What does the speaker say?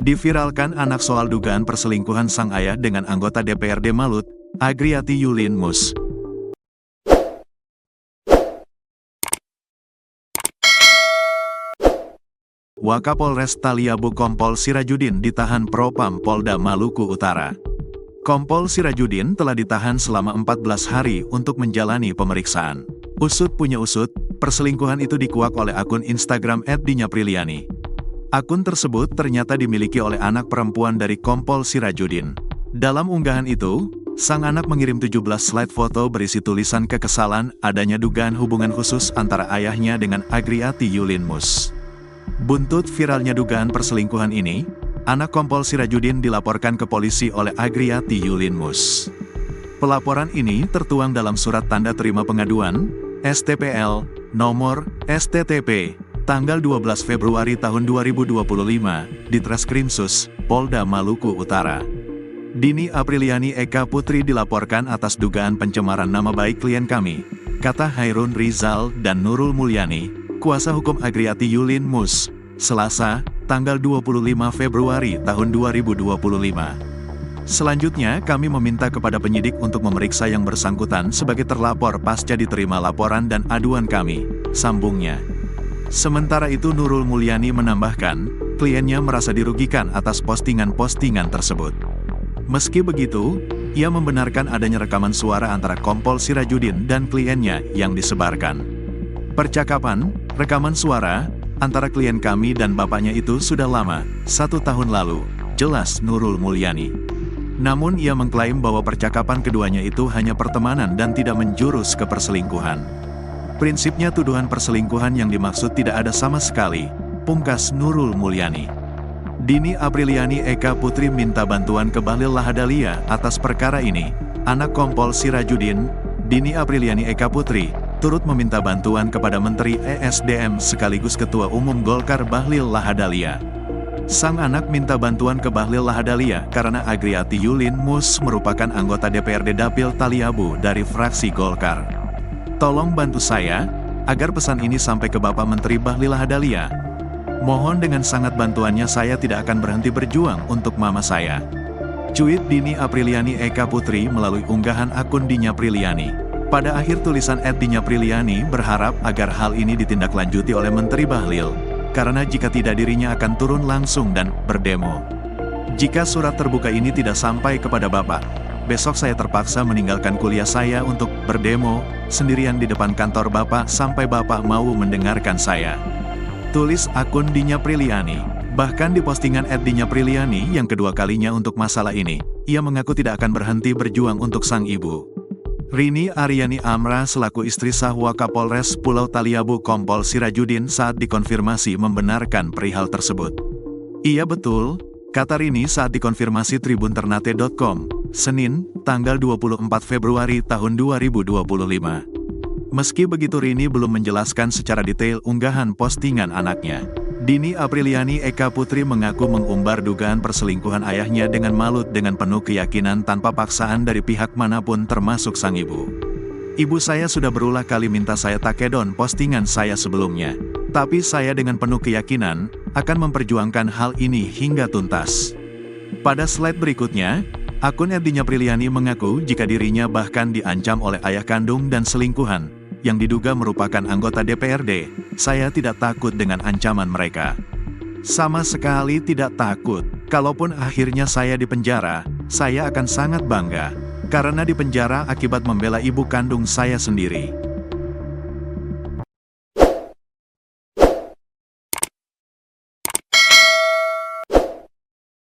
Diviralkan anak soal dugaan perselingkuhan sang ayah dengan anggota DPRD Malut, Agriati Yulin Mus. Wakapolres Taliabu Kompol Sirajudin ditahan Propam Polda Maluku Utara. Kompol Sirajudin telah ditahan selama 14 hari untuk menjalani pemeriksaan. Usut punya usut, perselingkuhan itu dikuak oleh akun Instagram @dinyapriliani. Akun tersebut ternyata dimiliki oleh anak perempuan dari Kompol Sirajudin. Dalam unggahan itu, sang anak mengirim 17 slide foto berisi tulisan kekesalan adanya dugaan hubungan khusus antara ayahnya dengan Agriati Yulin Mus. Buntut viralnya dugaan perselingkuhan ini, anak Kompol Sirajudin dilaporkan ke polisi oleh Agriati Yulin Mus. Pelaporan ini tertuang dalam surat tanda terima pengaduan, STPL, nomor, STTP, tanggal 12 Februari tahun 2025, di Treskrimsus, Polda Maluku Utara. Dini Apriliani Eka Putri dilaporkan atas dugaan pencemaran nama baik klien kami, kata Hairun Rizal dan Nurul Mulyani, kuasa hukum Agriati Yulin Mus, Selasa, tanggal 25 Februari tahun 2025. Selanjutnya, kami meminta kepada penyidik untuk memeriksa yang bersangkutan sebagai terlapor pasca diterima laporan dan aduan kami, sambungnya. Sementara itu Nurul Mulyani menambahkan, kliennya merasa dirugikan atas postingan-postingan tersebut. Meski begitu, ia membenarkan adanya rekaman suara antara Kompol Sirajudin dan kliennya yang disebarkan. Percakapan, rekaman suara, antara klien kami dan bapaknya itu sudah lama, 1 tahun lalu, jelas Nurul Mulyani. Namun ia mengklaim bahwa percakapan keduanya itu hanya pertemanan dan tidak menjurus ke perselingkuhan. Prinsipnya tuduhan perselingkuhan yang dimaksud tidak ada sama sekali, pungkas Nurul Mulyani. Dini Apriliani Eka Putri minta bantuan ke Bahlil Lahadalia atas perkara ini. Anak Kompol Sirajudin, Dini Apriliani Eka Putri, turut meminta bantuan kepada Menteri ESDM sekaligus Ketua Umum Golkar Bahlil Lahadalia. Sang anak minta bantuan ke Bahlil Lahadalia karena Agriati Yulin Mus merupakan anggota DPRD Dapil Taliabu dari fraksi Golkar. Tolong bantu saya, agar pesan ini sampai ke Bapak Menteri Bahlil Lahadalia. Mohon dengan sangat bantuannya saya tidak akan berhenti berjuang untuk mama saya. Cuit Dini Apriliani Eka Putri melalui unggahan akun Dinyapriliani. Pada akhir tulisan @dinyapriliani berharap agar hal ini ditindaklanjuti oleh Menteri Bahlil, karena jika tidak dirinya akan turun langsung dan berdemo. Jika surat terbuka ini tidak sampai kepada Bapak, besok saya terpaksa meninggalkan kuliah saya untuk berdemo, sendirian di depan kantor Bapak sampai Bapak mau mendengarkan saya. Tulis akun Dinyapriliani. Bahkan di postingan @dinyapriliani yang kedua kalinya untuk masalah ini, ia mengaku tidak akan berhenti berjuang untuk sang ibu. Rini Aryani Amra selaku istri sah Wakapolres Pulau Taliabu Kompol Sirajudin saat dikonfirmasi membenarkan perihal tersebut. Iya betul, kata Rini saat dikonfirmasi tribunternate.com, Senin, tanggal 24 Februari tahun 2025. Meski begitu Rini belum menjelaskan secara detail unggahan postingan anaknya. Dini Apriliani Eka Putri mengaku mengumbar dugaan perselingkuhan ayahnya dengan Malut dengan penuh keyakinan tanpa paksaan dari pihak manapun termasuk sang ibu. Ibu saya sudah berulang kali minta saya takedon postingan saya sebelumnya. Tapi saya dengan penuh keyakinan, akan memperjuangkan hal ini hingga tuntas. Pada slide berikutnya, akun @dinyapriliani mengaku jika dirinya bahkan diancam oleh ayah kandung dan selingkuhan, yang diduga merupakan anggota DPRD, saya tidak takut dengan ancaman mereka. Sama sekali tidak takut. Kalaupun akhirnya saya dipenjara, saya akan sangat bangga, karena dipenjara akibat membela ibu kandung saya sendiri.